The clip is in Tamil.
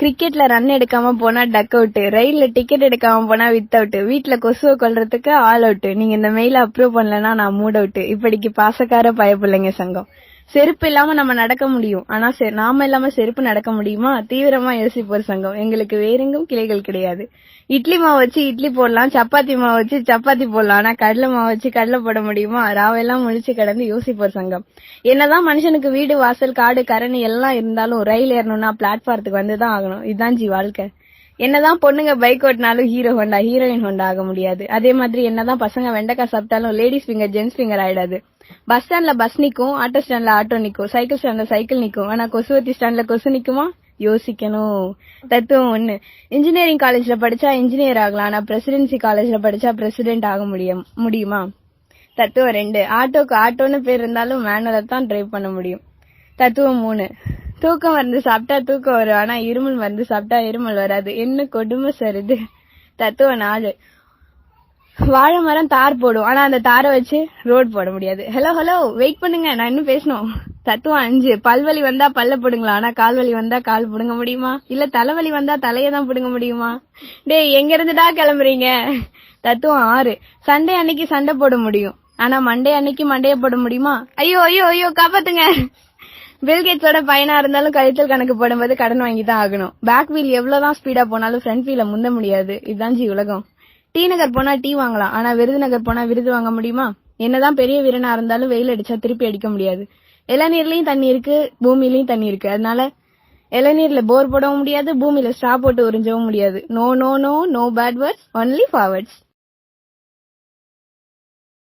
கிரிக்கெட்ல ரன் எடுக்காம போனா டக் அவுட், ரயில்ல டிக்கெட் எடுக்காம போனா வித் அவுட், வீட்டுல கொசுவை கொல்றதுக்கு ஆல் அவுட், நீங்க இந்த மெயில அப்ரூவ் பண்ணலன்னா நான் மூட் அவுட். இப்படிக்கு பாசக்கார பயப்பிள்ளைங்க சங்கம். செருப்பு இல்லாம நம்ம நடக்க முடியும், ஆனா நாம இல்லாம செருப்பு நடக்க முடியுமா? தீவிரமா யோசிப்போர் சங்கம். எங்களுக்கு வேறெங்கும் கிளைகள் கிடையாது. இட்லி மாவு வச்சு இட்லி போடலாம், சப்பாத்தி மாவு வச்சு சப்பாத்தி போடலாம், ஆனா கடலை மாவு வச்சு கடலை போட முடியுமா? ராவெல்லாம் முழிச்சு கிடந்து யோசிப்போர் சங்கம். என்னதான் மனுஷனுக்கு வீடு வாசல் காடு கரணி எல்லாம் இருந்தாலும் ரயில் ஏறணும்னா பிளாட்பாரத்துக்கு வந்துதான் ஆகணும். இதுதான் வாழ்க்கை. என்னதான் பொண்ணுங்க பைக் ஓட்டினாலும் ஹீரோ ஹோண்டா ஹீரோயின் ஹோண்டா ஆக முடியாது. அதே மாதிரி என்னதான் பசங்க வெண்டைக்காய் சாப்பிட்டாலும் லேடிஸ் ஃபிங்கர் ஜென்ஸ் ஃபிங்கர் ஆயிடாது. பஸ் ஸ்டாண்ட்ல பஸ் நிக்கும், ஆட்டோ ஸ்டாண்ட்ல ஆட்டோ நிக்கும், சைக்கிள் ஸ்டாண்ட்ல சைக்கிள் நிக்கும், ஆனா கொசுவத்தி ஸ்டாண்ட்ல கொசு நிக்குமா? யோசிக்கணும். தத்துவம் 1. இன்ஜினியரிங் காலேஜ்ல படிச்சா இன்ஜினியர் ஆகலாம், ஆனா பிரசிடென்சி காலேஜ்ல படிச்சா பிரசிடென்ட் ஆக முடியுமா? தத்துவம் 2. ஆட்டோக்கு ஆட்டோன்னு பேர் இருந்தாலும் மேனுவல தான் டிரைவ் பண்ண முடியும். தத்துவம் 3. தூக்கம் மருந்து சாப்பிட்டா தூக்கம் வரும், ஆனா இருமல் மருந்து சாப்பிட்டா இருமல் வராது. என்ன கொடுமை சார் இது. தத்துவம் 4. வாழை மரம் தார் போடும், ஆனா அந்த தாரை வச்சு ரோட் போட முடியாது. ஹலோ வெயிட் பண்ணுங்க, நான் இன்னும் பேசணும். தத்துவம் 5. பல்வலி வந்தா பல்ல போடுங்களா, ஆனா கால்வலி வந்தா கால் புடுங்க முடியுமா? இல்ல தலைவலி வந்தா தலையதான் புடுங்க முடியுமா? டேய் எங்க இருந்துடா கிளம்புறீங்க? தத்துவம் 6. சண்டே அன்னைக்கு சண்டை போட முடியும், ஆனா மண்டே அன்னைக்கு மண்டைய போட முடியுமா? ஐயோ ஐயோ ஐயோ காப்பாத்துங்க. பில்கேட்ஸோட பையனா இருந்தாலும் கழித்தல் கணக்கு போடும்போது கடன் வாங்கி தான் ஆகணும். பேக் வீல் எவ்வளவுதான் ஸ்பீடா போனாலும் ஃப்ரண்ட் வீல முந்த முடியாது. இதுதான் உலகம். டி நகர் போனா டீ வாங்கலாம், ஆனா விருதுநகர் போனா விருது வாங்க முடியுமா? என்னதான் பெரிய வீரனா இருந்தாலும் வெயில் அடிச்சா திருப்பி அடிக்க முடியாது. இளநீர்லயும் தண்ணி இருக்கு, பூமியிலயும் தண்ணி இருக்கு. அதனால இளநீர்ல போர் போடவும் முடியாது, பூமியில ஸ்ட்ரா போட்டு உறிஞ்சவும் முடியாது. No no no no bad words, only forwards.